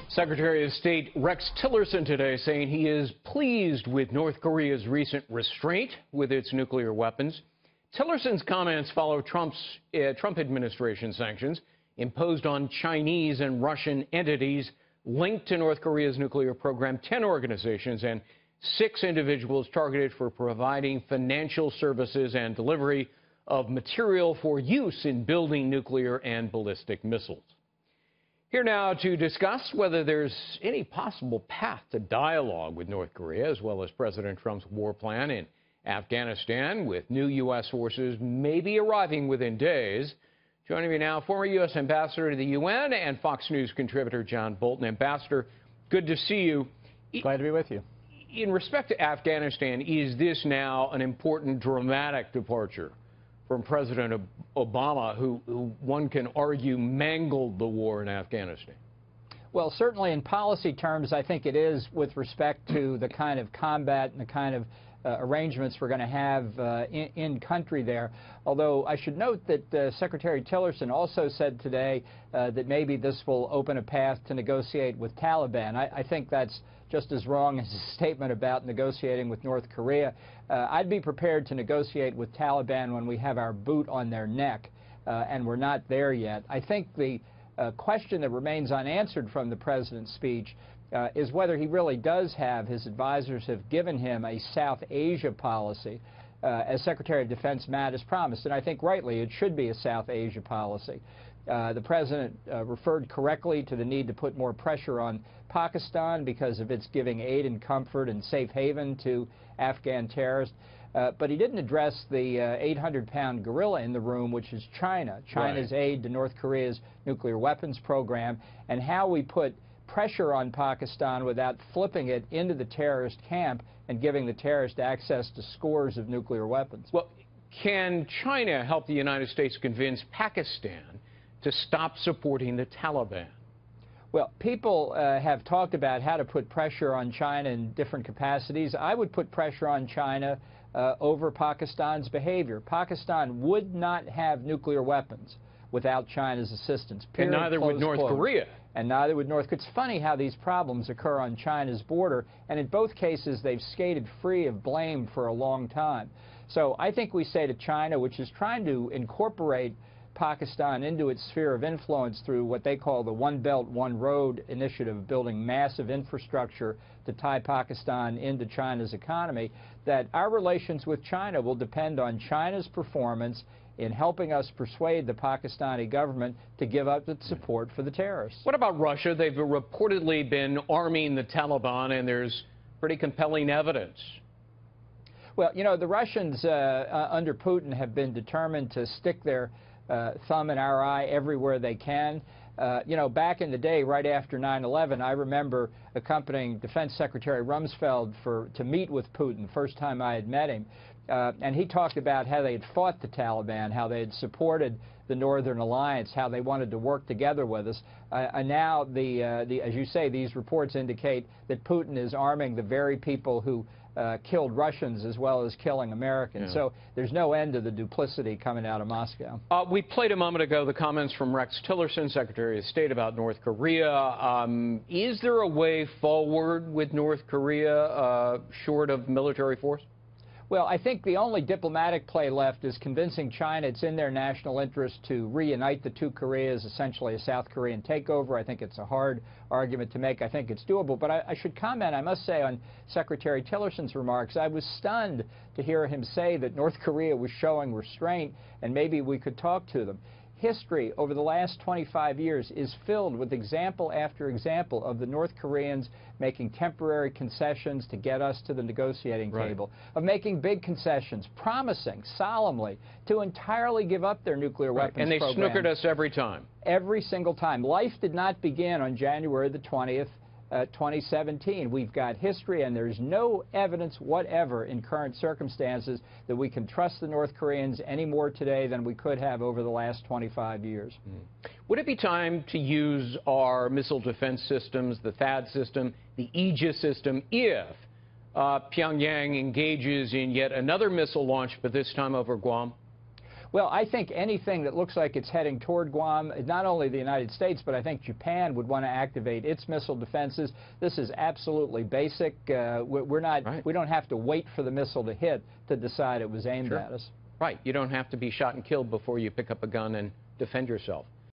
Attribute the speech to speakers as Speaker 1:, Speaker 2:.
Speaker 1: Secretary of State Rex Tillerson today saying he is pleased with North Korea's recent restraint with its nuclear weapons. Tillerson's comments follow Trump administration sanctions imposed on Chinese and Russian entities linked to North Korea's nuclear program, 10 organizations and 6 individuals targeted for providing financial services and delivery of material for use in building nuclear and ballistic missiles. Here now to discuss whether there's any possible path to dialogue with North Korea, as well as President Trump's war plan in Afghanistan, with new U.S. forces maybe arriving within days. Joining me now, former U.S. Ambassador to the UN and Fox News contributor John Bolton. Ambassador, good to see you.
Speaker 2: Glad to be with you.
Speaker 1: In respect to Afghanistan, is this now an important, dramatic departure from President Obama, who one can argue mangled the war in Afghanistan?
Speaker 2: Well, certainly in policy terms, I think it is with respect to the kind of combat and the kind of arrangements we're going to have in country there. Although I should note that Secretary Tillerson also said today that maybe this will open a path to negotiate with Taliban. I think that's just as wrong as a statement about negotiating with North Korea. I'd be prepared to negotiate with Taliban when we have our boot on their neck, and we're not there yet. I think the question that remains unanswered from the president's speech is whether he really does have, his advisors have given him a South Asia policy, as Secretary of Defense Mattis promised, and I think rightly it should be a South Asia policy. The president referred correctly to the need to put more pressure on Pakistan because of its giving aid and comfort and safe haven to Afghan terrorists. But he didn't address the 800-pound gorilla in the room, which is China. China's aid to North Korea's nuclear weapons program, and how we put pressure on Pakistan without flipping it into the terrorist camp and giving the terrorists access to scores of nuclear weapons.
Speaker 1: Well, can China help the United States convince Pakistan to stop supporting the Taliban?
Speaker 2: Well, people have talked about how to put pressure on China in different capacities. I would put pressure on China over Pakistan's behavior. Pakistan would not have nuclear weapons without China's assistance.
Speaker 1: Period. And neither would North Korea.
Speaker 2: And neither would North Korea. It's funny how these problems occur on China's border, and in both cases they've skated free of blame for a long time. So I think we say to China, which is trying to incorporate Pakistan into its sphere of influence through what they call the One Belt, One Road initiative, building massive infrastructure to tie Pakistan into China's economy, that our relations with China will depend on China's performance in helping us persuade the Pakistani government to give up its support for the terrorists.
Speaker 1: What about Russia? They've reportedly been arming the Taliban, and there's pretty compelling evidence.
Speaker 2: Well, you know, the Russians under Putin have been determined to stick their thumb in our eye everywhere they can. You know, back in the day, right after 9/11, I remember accompanying Defense Secretary Rumsfeld to meet with Putin, the first time I had met him. And he talked about how they had fought the Taliban, how they had supported the Northern Alliance, how they wanted to work together with us. And now, as you say, these reports indicate that Putin is arming the very people who killed Russians as well as killing Americans. Yeah. So there's no end to the duplicity coming out of Moscow.
Speaker 1: We played a moment ago the comments from Rex Tillerson, Secretary of State, about North Korea. Is there a way forward with North Korea short of military force?
Speaker 2: Well, I think the only diplomatic play left is convincing China it's in their national interest to reunite the two Koreas, essentially a South Korean takeover. I think it's a hard argument to make. I think it's doable. But I should comment, I must say, on Secretary Tillerson's remarks. I was stunned to hear him say that North Korea was showing restraint and maybe we could talk to them. History over the last 25 years is filled with example after example of the North Koreans making temporary concessions to get us to the negotiating table, of making big concessions, promising solemnly to entirely give up their nuclear weapons program.
Speaker 1: And they snookered us every time.
Speaker 2: Every single time. Life did not begin on January the 20th, 2017. We've got history, and there's no evidence whatever in current circumstances that we can trust the North Koreans any more today than we could have over the last 25 years.
Speaker 1: Would it be time to use our missile defense systems, the THAAD system, the Aegis system, if Pyongyang engages in yet another missile launch, but this time over Guam?
Speaker 2: Well, I think anything that looks like it's heading toward Guam, not only the United States, but I think Japan would want to activate its missile defenses. This is absolutely basic. We're not,
Speaker 1: right.
Speaker 2: We don't have to wait for the missile to hit to decide it was aimed
Speaker 1: Sure.
Speaker 2: at us.
Speaker 1: Right. You don't have to be shot and killed before you pick up a gun and defend yourself.